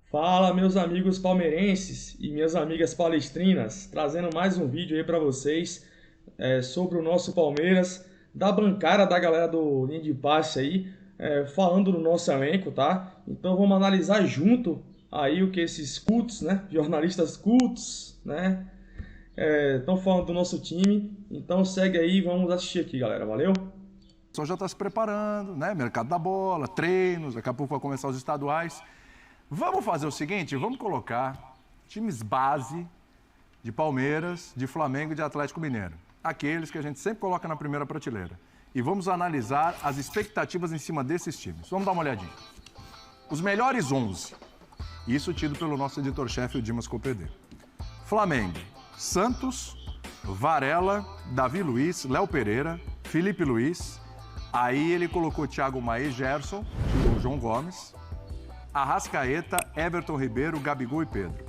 Fala, meus amigos palmeirenses e minhas amigas palestrinas, trazendo mais um vídeo aí para vocês sobre o nosso Palmeiras, da bancada da galera do Linha de Passe aí, falando do nosso elenco, tá? Então vamos analisar junto aí o que esses cultos, né, jornalistas cultos, né, estão falando do nosso time. Então segue aí, vamos assistir aqui, galera, valeu? O pessoal já está se preparando, né? Mercado da bola, treinos, daqui a pouco vai começar os estaduais. Vamos fazer o seguinte, vamos colocar times base de Palmeiras, de Flamengo e de Atlético Mineiro. Aqueles que a gente sempre coloca na primeira prateleira. E vamos analisar as expectativas em cima desses times. Vamos dar uma olhadinha. Os melhores 11. Isso tido pelo nosso editor-chefe, o Dimas Copedê. Flamengo, Santos, Varela, Davi Luiz, Léo Pereira, Felipe Luiz. Aí ele colocou Thiago Maia e Gerson, o João Gomes, Arrascaeta, Everton Ribeiro, Gabigol e Pedro.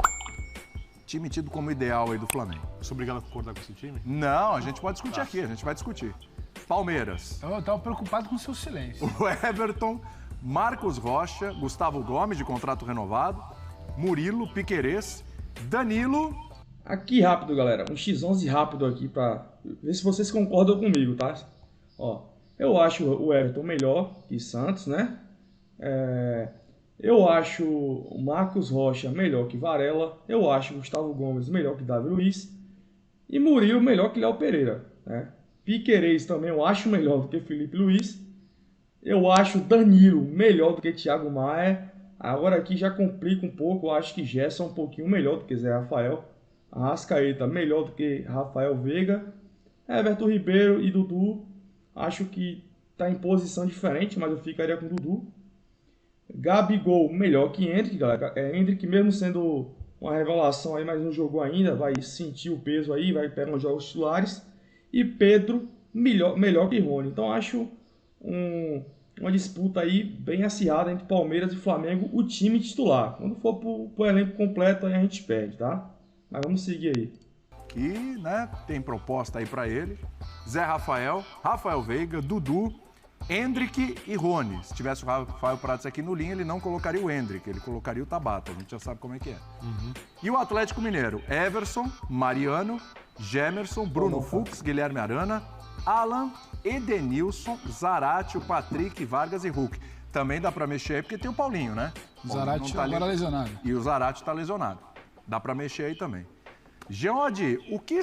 Time tido como ideal aí do Flamengo. Sou obrigado a concordar com esse time? Não, a gente pode discutir aqui, a gente vai discutir. Palmeiras. Eu tava preocupado com o seu silêncio. O Everton, Marcos Rocha, Gustavo Gomes, de contrato renovado, Murilo, Piquerez, Danilo. Aqui rápido, galera, um X11 rápido aqui para ver se vocês concordam comigo, tá? Ó, eu acho o Everton melhor que Santos, né? Eu acho o Marcos Rocha melhor que Varela. Eu acho o Gustavo Gomes melhor que Davi Luiz. E Murilo melhor que Léo Pereira, né? Piquerez também eu acho melhor do que Felipe Luiz. Eu acho Danilo melhor do que Thiago Maia. Agora aqui já complica um pouco. Eu acho que Gerson é um pouquinho melhor do que Zé Rafael. Arrascaeta melhor do que Rafael Veiga. Everton Ribeiro e Dudu. Acho que está em posição diferente, mas eu ficaria com Dudu. Gabigol melhor que Endrick, galera. Endrick, mesmo sendo uma revelação aí, mas não jogou ainda, vai sentir o peso aí, vai pegar uns jogos titulares. E Pedro melhor que Rony. Então acho uma disputa aí bem acirrada entre Palmeiras e Flamengo, o time titular. Quando for pro elenco completo, aí a gente perde, tá? Mas vamos seguir aí. Que, né, tem proposta aí pra ele. Zé Rafael, Rafael Veiga, Dudu, Endrick e Rony. Se tivesse o Rafael Prats aqui no linha, ele não colocaria o Endrick, ele colocaria o Tabata. A gente já sabe como é que é. E o Atlético Mineiro, Everson, Mariano, Gemerson, Bruno Fux, Guilherme Arana, Alan, Edenilson, Zarate, o Patrick, Vargas e Hulk. Também dá pra mexer aí, porque tem o Paulinho, né? Zarate Tá agora lesionado. E o Zarate tá lesionado. Dá pra mexer aí também. Geode, o que...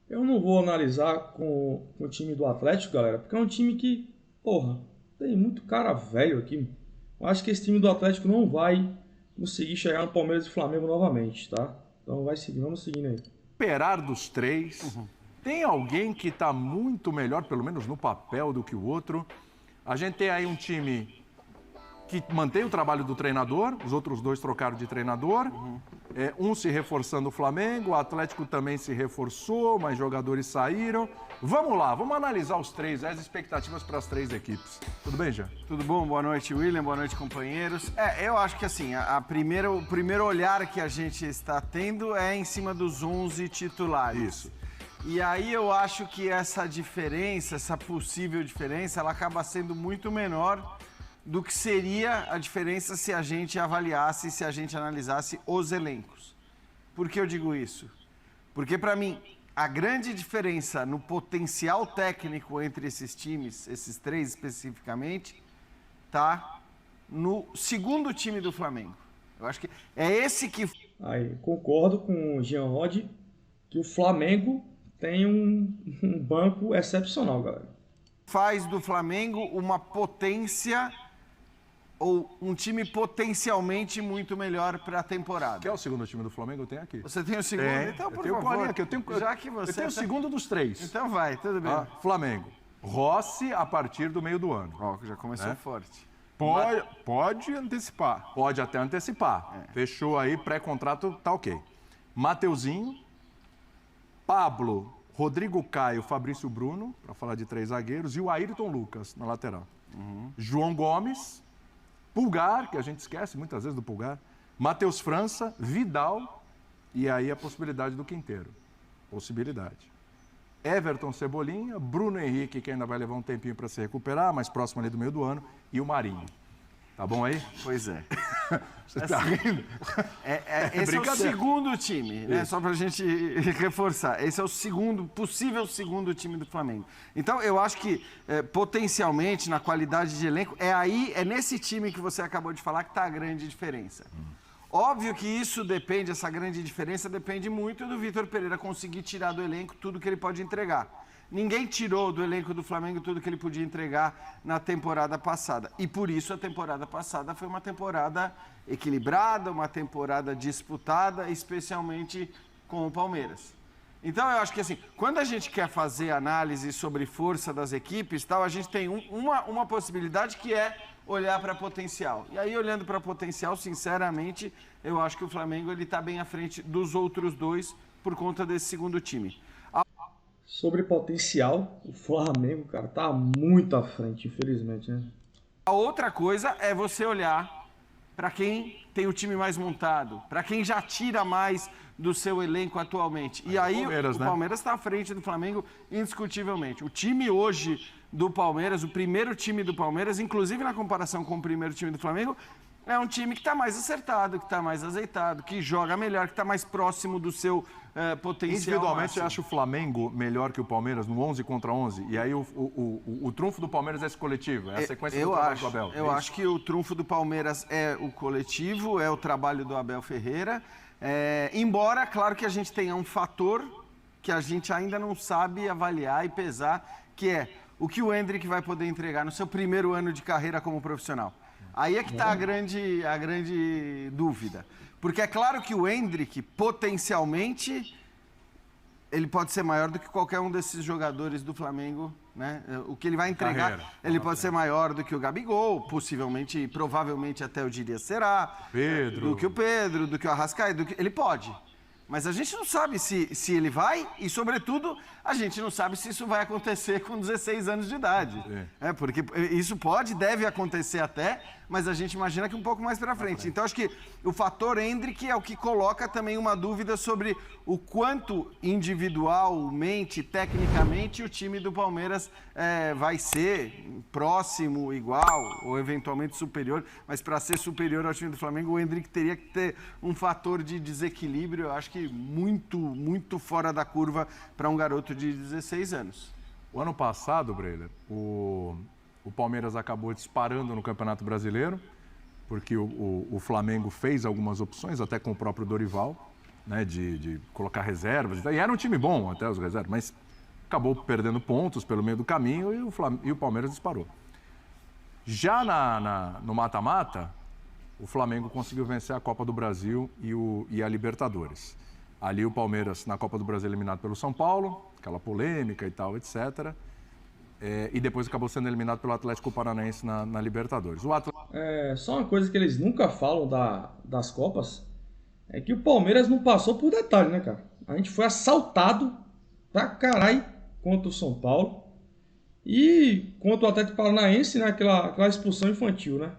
Eu não vou analisar com o time do Atlético, galera, porque é um time que, porra, tem muito cara velho aqui. Eu acho que esse time do Atlético não vai conseguir chegar no Palmeiras e Flamengo novamente, tá? Então vamos seguindo aí. Esperar dos três. Tem alguém que está muito melhor, pelo menos no papel, do que o outro. A gente tem aí um time que mantém o trabalho do treinador, os outros dois trocaram de treinador. Um se reforçando o Flamengo, o Atlético também se reforçou, mas jogadores saíram. Vamos lá, vamos analisar os três, as expectativas para as três equipes. Tudo bem, Jean? Tudo bom? Boa noite, William. Boa noite, companheiros. Eu acho que assim, o primeiro olhar que a gente está tendo é em cima dos 11 titulares. Isso. E aí eu acho que essa diferença, essa possível diferença, ela acaba sendo muito menor do que seria a diferença se a gente avaliasse, se a gente analisasse os elencos. Por que eu digo isso? Porque, para mim, a grande diferença no potencial técnico entre esses times, esses três especificamente, tá no segundo time do Flamengo. Eu acho que é esse que... Aí, concordo com o Jean Rod que o Flamengo tem um banco excepcional, galera. Faz do Flamengo uma potência ou um time potencialmente muito melhor para a temporada. Quer o segundo time do Flamengo? Eu tenho aqui. Você tem o segundo? Então, por eu tenho favor. o colinha aqui. Já que você eu tenho o segundo dos três. Então vai, tudo bem. Flamengo. Rossi a partir do meio do ano. Ó, já começou forte. Pode antecipar. Pode até antecipar. Fechou aí, pré-contrato, tá ok. Mateuzinho, Pablo, Rodrigo Caio, Fabrício Bruno, para falar de três zagueiros, e o Ayrton Lucas na lateral. João Gomes, Pulgar, que a gente esquece muitas vezes do Pulgar, Matheus França, Vidal, e aí a possibilidade do Quinteiro. Possibilidade. Everton, Cebolinha, Bruno Henrique, que ainda vai levar um tempinho para se recuperar, mais próximo ali do meio do ano, e o Marinho. Tá bom aí? Pois é. Você tá rindo? Esse é o segundo time, né? Só pra gente reforçar. Esse é o possível segundo time do Flamengo. Então, eu acho que, potencialmente, na qualidade de elenco, é nesse time que você acabou de falar que tá a grande diferença. Óbvio que essa grande diferença depende muito do Vitor Pereira conseguir tirar do elenco tudo que ele pode entregar. Ninguém tirou do elenco do Flamengo tudo que ele podia entregar na temporada passada. E por isso a temporada passada foi uma temporada equilibrada, uma temporada disputada, especialmente com o Palmeiras. Então eu acho que assim, quando a gente quer fazer análise sobre força das equipes, tal, a gente tem uma possibilidade que é olhar para potencial. E aí, olhando para potencial, sinceramente, eu acho que o Flamengo está bem à frente dos outros dois por conta desse segundo time. Sobre potencial, o Flamengo, cara, tá muito à frente, infelizmente, né? A outra coisa é você olhar para quem tem o time mais montado, para quem já tira mais do seu elenco atualmente. E aí o Palmeiras está à frente do Flamengo indiscutivelmente. O time hoje do Palmeiras, o primeiro time do Palmeiras, inclusive na comparação com o primeiro time do Flamengo, é um time que está mais acertado, que está mais azeitado, que joga melhor, que está mais próximo do seu potencial. Individualmente, máximo. você acha o Flamengo melhor que o Palmeiras no 11 contra 11? E aí o trunfo do Palmeiras é esse coletivo, é a sequência do trabalho do Abel? Eu acho que o trunfo do Palmeiras é o coletivo, é o trabalho do Abel Ferreira. Embora, claro que a gente tenha um fator que a gente ainda não sabe avaliar e pesar, que é o que o Endrick vai poder entregar no seu primeiro ano de carreira como profissional. Aí é que está a grande dúvida. Porque é claro que o Endrick, potencialmente, ele pode ser maior do que qualquer um desses jogadores do Flamengo, né? O que ele vai entregar, ele pode ser maior do que o Gabigol, possivelmente, provavelmente até eu diria será. Pedro. Do que o Pedro, do que o Arrascaeta, ele pode. Mas a gente não sabe se ele vai e, sobretudo, a gente não sabe se isso vai acontecer com 16 anos de idade. Porque isso deve acontecer até, mas a gente imagina que um pouco mais para frente. Então, acho que o fator Endrick é o que coloca também uma dúvida sobre o quanto individualmente, tecnicamente, o time do Palmeiras vai ser próximo, igual ou eventualmente superior. Mas para ser superior ao time do Flamengo, o Endrick teria que ter um fator de desequilíbrio, eu acho que muito, muito fora da curva para um garoto de 16 anos. O ano passado, Breiler, o Palmeiras acabou disparando no Campeonato Brasileiro, porque o Flamengo fez algumas opções, até com o próprio Dorival, né, de colocar reservas. E era um time bom, até os reservas, mas acabou perdendo pontos pelo meio do caminho e o Palmeiras disparou. Já no mata-mata, o Flamengo conseguiu vencer a Copa do Brasil e a Libertadores. Ali o Palmeiras, na Copa do Brasil, eliminado pelo São Paulo, aquela polêmica e tal, etc. E depois acabou sendo eliminado pelo Atlético Paranaense na Libertadores. Só uma coisa que eles nunca falam das Copas é que o Palmeiras não passou por detalhe, né, cara? A gente foi assaltado pra caralho contra o São Paulo e contra o Atlético Paranaense, né, aquela expulsão infantil, né,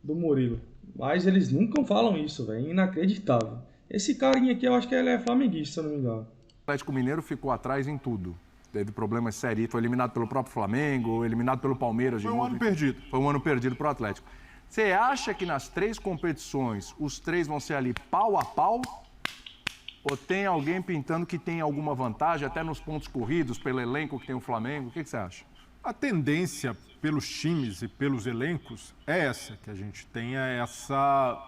do Murilo. Mas eles nunca falam isso, velho. É inacreditável. Esse carinha aqui, eu acho que ele é flamenguista, se eu não me engano. O Atlético Mineiro ficou atrás em tudo. Teve problemas sérios. Foi eliminado pelo próprio Flamengo, eliminado pelo Palmeiras. Foi um ano perdido. Foi um ano perdido para o Atlético. Você acha que nas 3 competições os 3 vão ser ali pau a pau? Ou tem alguém pintando que tem alguma vantagem, até nos pontos corridos, pelo elenco que tem o Flamengo? O que você acha? A tendência pelos times e pelos elencos é essa, que a gente tenha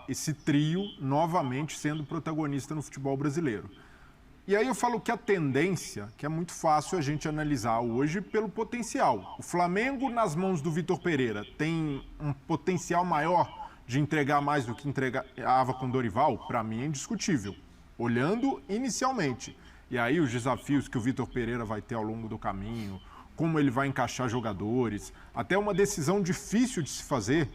esse trio novamente sendo protagonista no futebol brasileiro. E aí eu falo que a tendência, que é muito fácil a gente analisar hoje pelo potencial. O Flamengo, nas mãos do Vitor Pereira, tem um potencial maior de entregar mais do que entregava com Dorival? Para mim é indiscutível, olhando inicialmente. E aí os desafios que o Vitor Pereira vai ter ao longo do caminho, como ele vai encaixar jogadores, até uma decisão difícil de se fazer,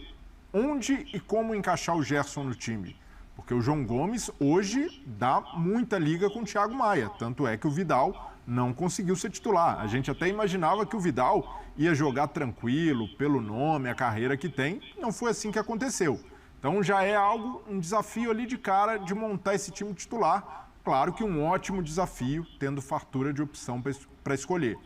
onde e como encaixar o Gerson no time. Porque o João Gomes hoje dá muita liga com o Thiago Maia, tanto é que o Vidal não conseguiu ser titular. A gente até imaginava que o Vidal ia jogar tranquilo, pelo nome, a carreira que tem, não foi assim que aconteceu. Então já é um desafio ali de cara de montar esse time titular. Claro que um ótimo desafio, tendo fartura de opção para escolher.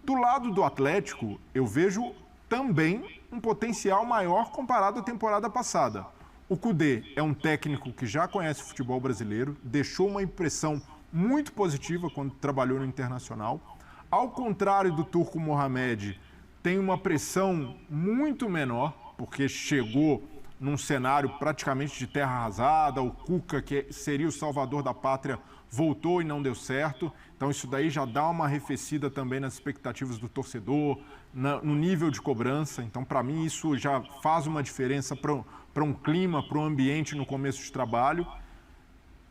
Do lado do Atlético, eu vejo também um potencial maior comparado à temporada passada. O Kudê é um técnico que já conhece o futebol brasileiro, deixou uma impressão muito positiva quando trabalhou no Internacional. Ao contrário do Turco Mohamed, tem uma pressão muito menor, porque chegou num cenário praticamente de terra arrasada. O Cuca, que seria o salvador da pátria, voltou e não deu certo. Então isso daí já dá uma arrefecida também nas expectativas do torcedor, no nível de cobrança. Então, para mim, isso já faz uma diferença para um clima, para um ambiente no começo de trabalho.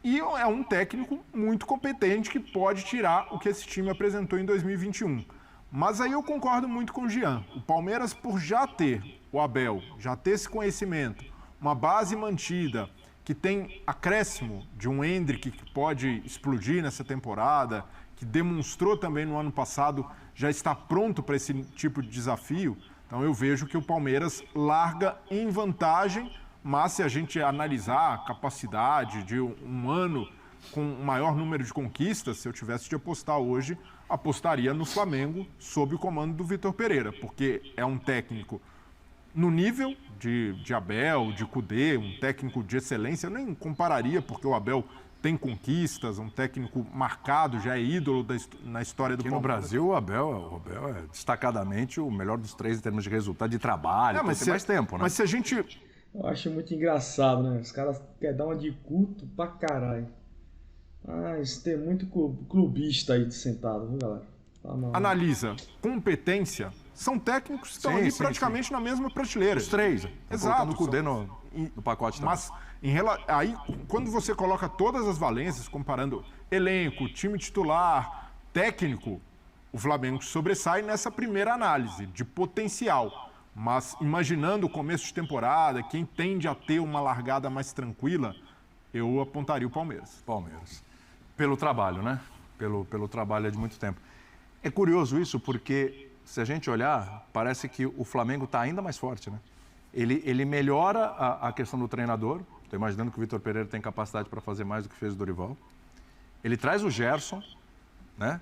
E é um técnico muito competente que pode tirar o que esse time apresentou em 2021. Mas aí eu concordo muito com o Jean. O Palmeiras, por já ter o Abel, já ter esse conhecimento, uma base mantida, que tem acréscimo de um Endrick que pode explodir nessa temporada, que demonstrou também no ano passado, já está pronto para esse tipo de desafio. Então eu vejo que o Palmeiras larga em vantagem, mas se a gente analisar a capacidade de um ano com um maior número de conquistas, se eu tivesse de apostar hoje, apostaria no Flamengo sob o comando do Vitor Pereira, porque é um técnico no nível de Abel, de Kudê, um técnico de excelência. Eu nem compararia, porque o Abel tem conquistas, um técnico marcado, já é ídolo na história do Palmeiras. No Brasil, o Abel é destacadamente o melhor dos três em termos de resultado, de trabalho, mas tem mais tempo, né? Mas se a gente... Eu acho muito engraçado, né? Os caras querem dar uma de culto pra caralho. Mas tem muito clubista aí sentado, viu, galera? Tá mal. Analisa competência, são técnicos que estão ali praticamente na mesma prateleira. Os três. Exato. O Kudê no pacote também. Mas aí, quando você coloca todas as valências, comparando elenco, time titular, técnico, o Flamengo sobressai nessa primeira análise de potencial. Mas imaginando o começo de temporada, quem tende a ter uma largada mais tranquila, eu apontaria o Palmeiras. Palmeiras. Pelo trabalho, né? Pelo trabalho de muito tempo. É curioso isso porque, se a gente olhar, parece que o Flamengo está ainda mais forte, né? Ele melhora a questão do treinador. Estou imaginando que o Vitor Pereira tem capacidade para fazer mais do que fez o Dorival. Ele traz o Gerson, né?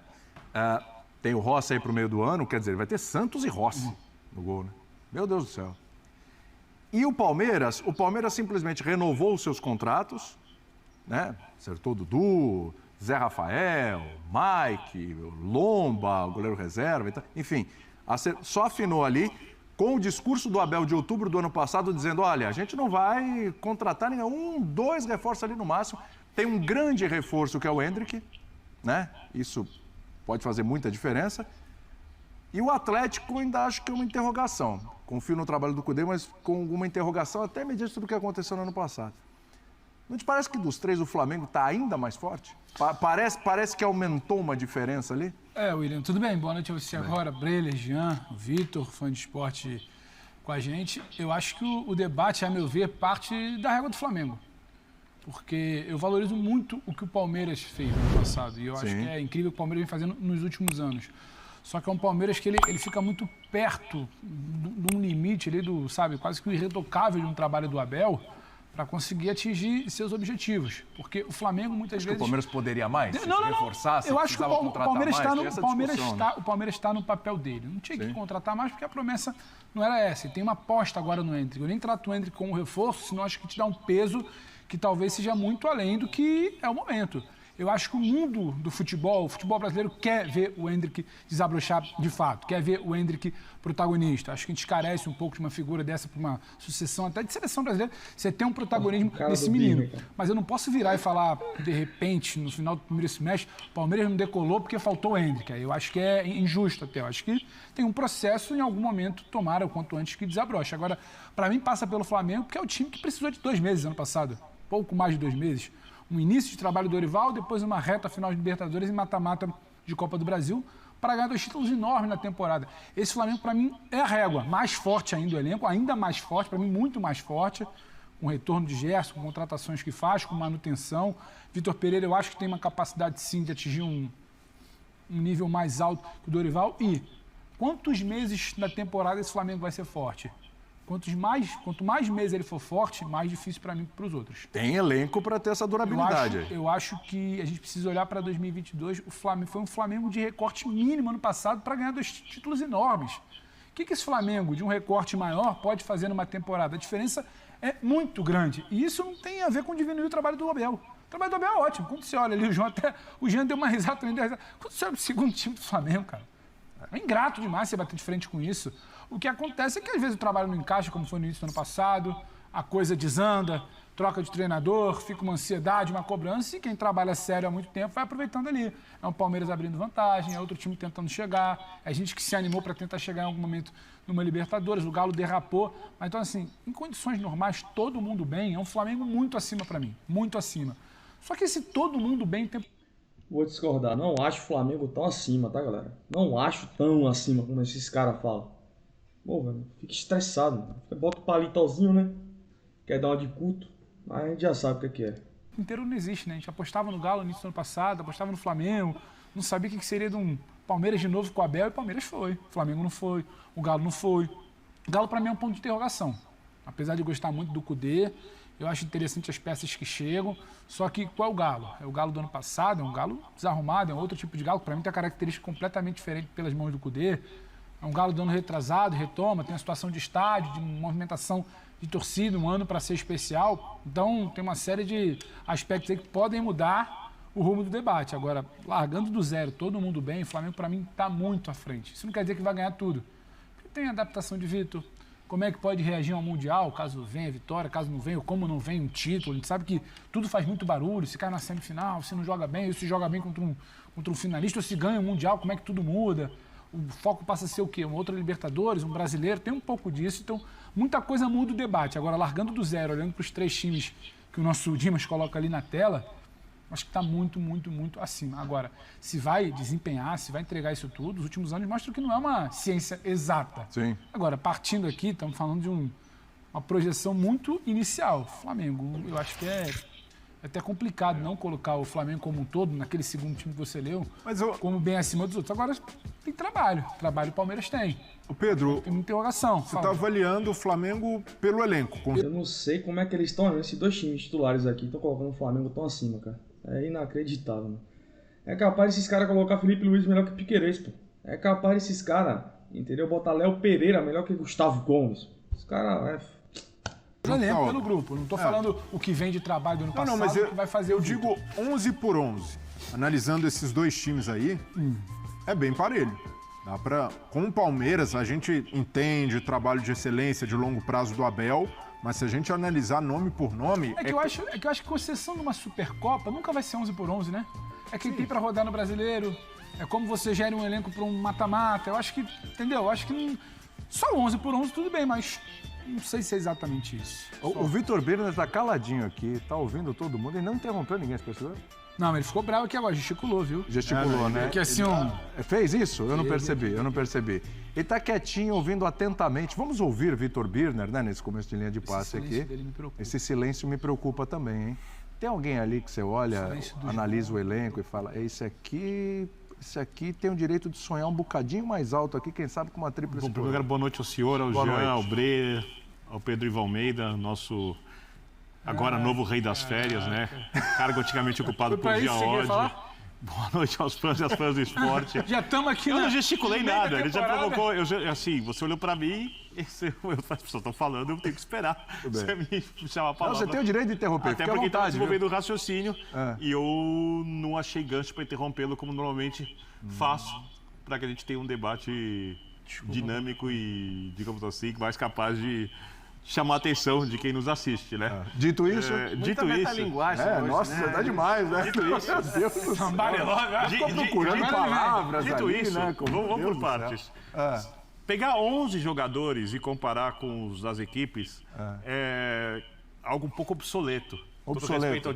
Tem o Rossi aí para o meio do ano, quer dizer, ele vai ter Santos e Rossi no gol, né? Meu Deus do céu. E o Palmeiras simplesmente renovou os seus contratos, né? Acertou o Dudu, Zé Rafael, Mike, Lomba, o goleiro reserva, enfim, só afinou ali com o discurso do Abel de outubro do ano passado, dizendo, olha, a gente não vai contratar nenhum, 2 reforços ali no máximo. Tem um grande reforço que é o Endrick, né? Isso pode fazer muita diferença. E o Atlético ainda acho que é uma interrogação. Confio no trabalho do Kudê, mas com alguma interrogação, até mediante do que aconteceu no ano passado. Não te parece que dos três o Flamengo está ainda mais forte? Parece que aumentou uma diferença ali? William, tudo bem? Boa noite a você agora. Breler, Jean, Vitor, fã de esporte com a gente. Eu acho que o debate, a meu ver, parte da régua do Flamengo. Porque eu valorizo muito o que o Palmeiras fez no ano passado. E eu acho que é incrível o que o Palmeiras vem fazendo nos últimos anos. Só que é um Palmeiras que ele fica muito perto de um limite ali, sabe, quase que o irretocável de um trabalho do Abel, para conseguir atingir seus objetivos. Porque o Flamengo muitas vezes... o Palmeiras poderia mais? Não. Reforçar, eu acho que o Palmeiras está no papel dele. Não tinha que contratar mais porque a promessa não era essa. E tem uma aposta agora no Endrick. Eu nem trato o Endrick como reforço, senão acho que te dá um peso que talvez seja muito além do que é o momento. Eu acho que o mundo do futebol, o futebol brasileiro quer ver o Endrick desabrochar de fato, quer ver o Endrick protagonista. Acho que a gente carece um pouco de uma figura dessa para uma sucessão até de seleção brasileira. Você tem um protagonismo desse menino. Mas eu não posso virar e falar, de repente, no final do primeiro semestre, o Palmeiras não decolou porque faltou o Endrick. Eu acho que é injusto até. Eu acho que tem um processo, em algum momento, tomara o quanto antes que desabroche. Agora, para mim, passa pelo Flamengo, porque é o time que precisou de 2 meses ano passado. Pouco mais de 2 meses. Um início de trabalho do Dorival, depois uma reta final de Libertadores e mata-mata de Copa do Brasil, para ganhar 2 títulos enormes na temporada. Esse Flamengo, para mim, é a régua. Mais forte ainda o elenco, ainda mais forte, para mim, muito mais forte, com o retorno de Gerson, com contratações que faz, com manutenção. Vitor Pereira, eu acho que tem uma capacidade, sim, de atingir um nível mais alto que o Dorival. E quantos meses na temporada esse Flamengo vai ser forte? Quanto mais meses ele for forte, mais difícil para mim e para os outros. Tem elenco para ter essa durabilidade. Eu acho que a gente precisa olhar para 2022. O Flamengo foi um Flamengo de recorte mínimo ano passado para ganhar 2 títulos enormes. que esse Flamengo, de um recorte maior, pode fazer numa temporada? A diferença é muito grande. E isso não tem a ver com diminuir o trabalho do Abel. O trabalho do Abel é ótimo. Quando você olha ali, o Jean deu uma risada também. Quando você olha o segundo time do Flamengo, cara, é ingrato demais você bater de frente com isso. O que acontece é que às vezes o trabalho não encaixa, como foi no início do ano passado, a coisa desanda, troca de treinador, fica uma ansiedade, uma cobrança, e quem trabalha sério há muito tempo vai aproveitando ali. É um Palmeiras abrindo vantagem, é outro time tentando chegar, é gente que se animou para tentar chegar em algum momento numa Libertadores, o Galo derrapou. Mas então, assim, em condições normais, todo mundo bem, é um Flamengo muito acima para mim, muito acima. Só que esse todo mundo bem tem... Vou discordar, não acho o Flamengo tão acima, tá, galera? Não acho tão acima como esses caras falam. Pô, velho, fica estressado, mano. Bota o palitozinho, né? Quer dar uma de culto, mas a gente já sabe o que é. O inteiro não existe, né? A gente apostava no Galo no início do ano passado, apostava no Flamengo, não sabia o que seria de um Palmeiras de novo com o Abel, e o Palmeiras foi. O Flamengo não foi, o Galo não foi. O Galo, para mim, é um ponto de interrogação. Apesar de gostar muito do Kudê, eu acho interessante as peças que chegam, só que qual é o Galo? É o Galo do ano passado, é um Galo desarrumado, é um outro tipo de Galo, que para mim tem a característica completamente diferente pelas mãos do Kudê. É um Galo do ano retrasado, retoma, tem uma situação de estádio, de movimentação de torcida, um ano para ser especial. Então, tem uma série de aspectos aí que podem mudar o rumo do debate. Agora, largando do zero, todo mundo bem, o Flamengo, para mim, está muito à frente. Isso não quer dizer que vai ganhar tudo. Porque tem a adaptação de Vitor, como é que pode reagir ao Mundial, caso venha a vitória, caso não venha, ou como não vem um título. A gente sabe que tudo faz muito barulho, se cai na semifinal, se não joga bem, ou se joga bem contra um finalista, ou se ganha o Mundial, como é que tudo muda. O foco passa a ser o quê? Uma outra Libertadores, um brasileiro, tem um pouco disso, então muita coisa muda o debate. Agora, largando do zero, olhando para os 3 times que o nosso Dimas coloca ali na tela, acho que está muito, muito, muito acima. Agora, se vai desempenhar, se vai entregar isso tudo, os últimos anos mostram que não é uma ciência exata. Sim. Agora, partindo aqui, estamos falando de uma projeção muito inicial. Flamengo, eu acho que é até complicado não colocar o Flamengo como um todo, naquele segundo time que você leu, como bem acima dos outros. Agora, tem trabalho. Trabalho o Palmeiras tem. O Pedro, tem uma interrogação. Você está avaliando o Flamengo pelo elenco. Eu não sei como é que eles estão, esses 2 times titulares aqui estão colocando o Flamengo tão acima, cara. É inacreditável, mano. É capaz desses caras colocar Felipe Luiz melhor que Piquerez, pô. É capaz desses caras, entendeu? Botar Léo Pereira melhor que Gustavo Gomes. Os caras... Elenco pelo grupo, não estou falando o que vem de trabalho do ano passado, mas que vai fazer eu digo 11 por 11. Analisando esses 2 times aí, é bem parelho. Dá pra, com o Palmeiras, a gente entende o trabalho de excelência de longo prazo do Abel, mas se a gente analisar nome por nome... Eu acho que com exceção de uma Supercopa, nunca vai ser 11 por 11, né? É quem tem para rodar no Brasileiro, é como você gera um elenco para um mata-mata. Eu acho que, entendeu? Eu acho que só 11 por 11 tudo bem, mas... Não sei se é exatamente isso. O Vitor Birner tá caladinho aqui, tá ouvindo todo mundo e não interrompeu ninguém, você percebeu? Não, mas ele ficou bravo aqui agora, gesticulou, viu? Gesticulou, né? Porque assim, fez isso? Eu não percebi. Ele tá quietinho, ouvindo atentamente. Vamos ouvir Vitor Birner, né, nesse começo de linha de passe aqui. Esse silêncio me preocupa também, hein? Tem alguém ali que você olha, analisa o elenco e fala, esse aqui tem o direito de sonhar um bocadinho mais alto aqui, quem sabe com uma tríplice. Bom, boa noite ao senhor, ao Jean, ao Bre, ao Pedro Ivo Almeida, nosso agora novo rei das férias, né? Cargo antigamente ocupado por Dia Ódio. Boa noite aos fãs e às fãs do esporte. Já estamos aqui, Eu não gesticulei nada, ele já provocou. Assim, você olhou pra mim, as pessoas estão falando, eu tenho que esperar. Você me chama a palavra. Não, você tem o direito de interromper, até porque está desenvolvendo o raciocínio e eu não achei gancho para interrompê-lo como normalmente faço, para que a gente tenha um debate dinâmico e, digamos assim, mais capaz de chamar a atenção de quem nos assiste, né? Dito isso... Dito isso... Nossa, você tá demais, né? Dito isso... Meu Deus do céu. Ficou procurando palavras dito ali, isso, né? Vamos por partes. Pegar 11 jogadores e comparar com os das equipes é algo um pouco obsoleto.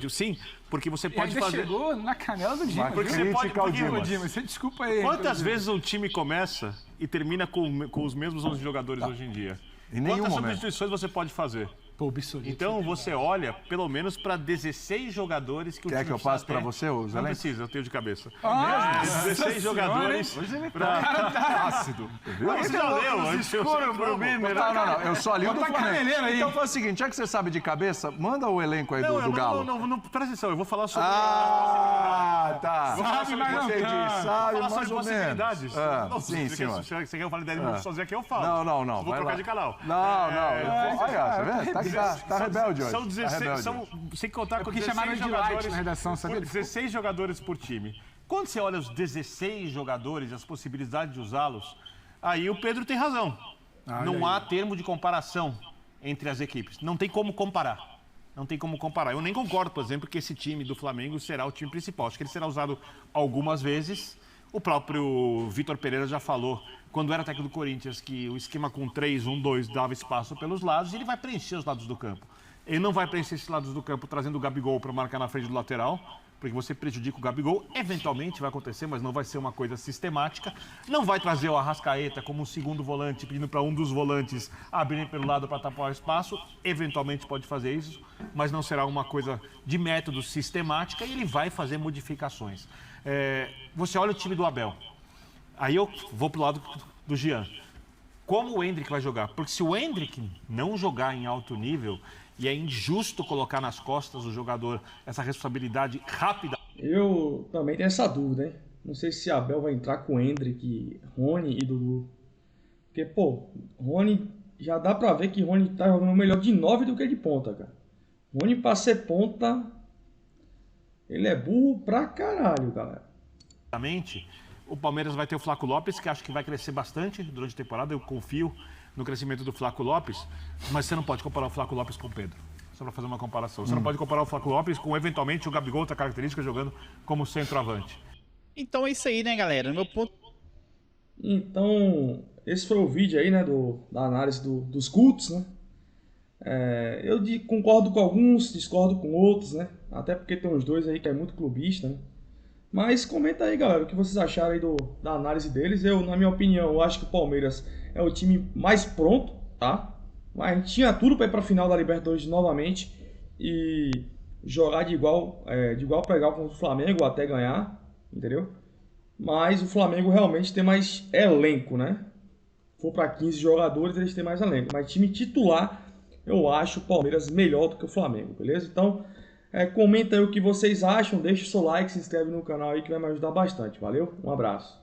Sim, porque você pode fazer... chegou na canela do Dimas. Porque você pode... Dimas, você desculpa aí. Quantas vezes um time começa e termina com os mesmos 11 jogadores hoje em dia? Em nenhum Quantas momento. substituições você pode fazer? Pô, Bissoli. Então você olha pelo menos para 16 jogadores que o Quer time que eu passe precisa para ter. você, os Não elencos? precisa, eu tenho de cabeça. Nossa 16 jogadores. Hoje ele pra... tá ácido. Viu? Você já leu antes? Eu sei pro como. Bimmer. Não. Eu só li o do Bota a Flamengo. caneleira aí. Então faz o seguinte, já que você sabe de cabeça, manda o elenco aí do Galo. Não, presta atenção, eu vou falar sobre... Ah, tá. Sabe, mas não Entendi, tanto. sabe Vou falar mais sobre ou menos. possibilidades. Ah, Se sim, você senhor. quer que eu fale 10 minutos sozinho aqui, eu falo. Não. Vou vai trocar lá. de canal. Não. Olha, tá vendo? Tá rebelde hoje. São 16, sem contar com Porque 16 chamaram de light jogadores na redação, sabia? 16 jogadores por time. Quando você olha os 16 jogadores e as possibilidades de usá-los, aí o Pedro tem razão. Não há termo de comparação entre as equipes. Não tem como comparar. Não tem como comparar. Eu nem concordo, por exemplo, que esse time do Flamengo será o time principal. Acho que ele será usado algumas vezes. O próprio Vitor Pereira já falou, quando era técnico do Corinthians, que o esquema com 3-1-2 dava espaço pelos lados e ele vai preencher os lados do campo. Ele não vai preencher esses lados do campo trazendo o Gabigol para marcar na frente do lateral, porque você prejudica o Gabigol. Eventualmente vai acontecer, mas não vai ser uma coisa sistemática. Não vai trazer o Arrascaeta como um segundo volante, pedindo para um dos volantes abrirem pelo lado para tapar o espaço. Eventualmente pode fazer isso, mas não será uma coisa de método sistemática e ele vai fazer modificações. Você olha o time do Abel. Aí eu vou pro lado do Jean. Como o Endrick vai jogar? Porque se o Endrick não jogar em alto nível, e é injusto colocar nas costas do jogador essa responsabilidade rápida. Eu também tenho essa dúvida, hein? Não sei se Abel vai entrar com Endrick, Rony e Dudu. Porque, pô, Rony, já dá pra ver que Rony tá jogando melhor de 9 do que de ponta, cara. Rony pra ser ponta, ele é burro pra caralho, galera. O Palmeiras vai ter o Flaco Lopes, que acho que vai crescer bastante durante a temporada. Eu confio no crescimento do Flaco Lopes, mas você não pode comparar o Flaco Lopes com o Pedro. Só para fazer uma comparação. Você não pode comparar o Flaco Lopes com, eventualmente, o Gabigol, outra característica, jogando como centroavante. Então é isso aí, né, galera? Meu ponto. Então, esse foi o vídeo aí, né, da análise dos cultos, né? Eu concordo com alguns, discordo com outros, né? Até porque tem uns dois aí que é muito clubista, né? Mas comenta aí, galera, o que vocês acharam aí da análise deles. Na minha opinião, eu acho que o Palmeiras é o time mais pronto, tá? Mas a gente tinha tudo para ir para a final da Libertadores novamente e jogar de igual para igual com o Flamengo até ganhar, entendeu? Mas o Flamengo realmente tem mais elenco, né? Se for para 15 jogadores, eles têm mais elenco. Mas time titular, eu acho o Palmeiras melhor do que o Flamengo, beleza? Então, comenta aí o que vocês acham, deixa o seu like, se inscreve no canal aí que vai me ajudar bastante. Valeu? Um abraço.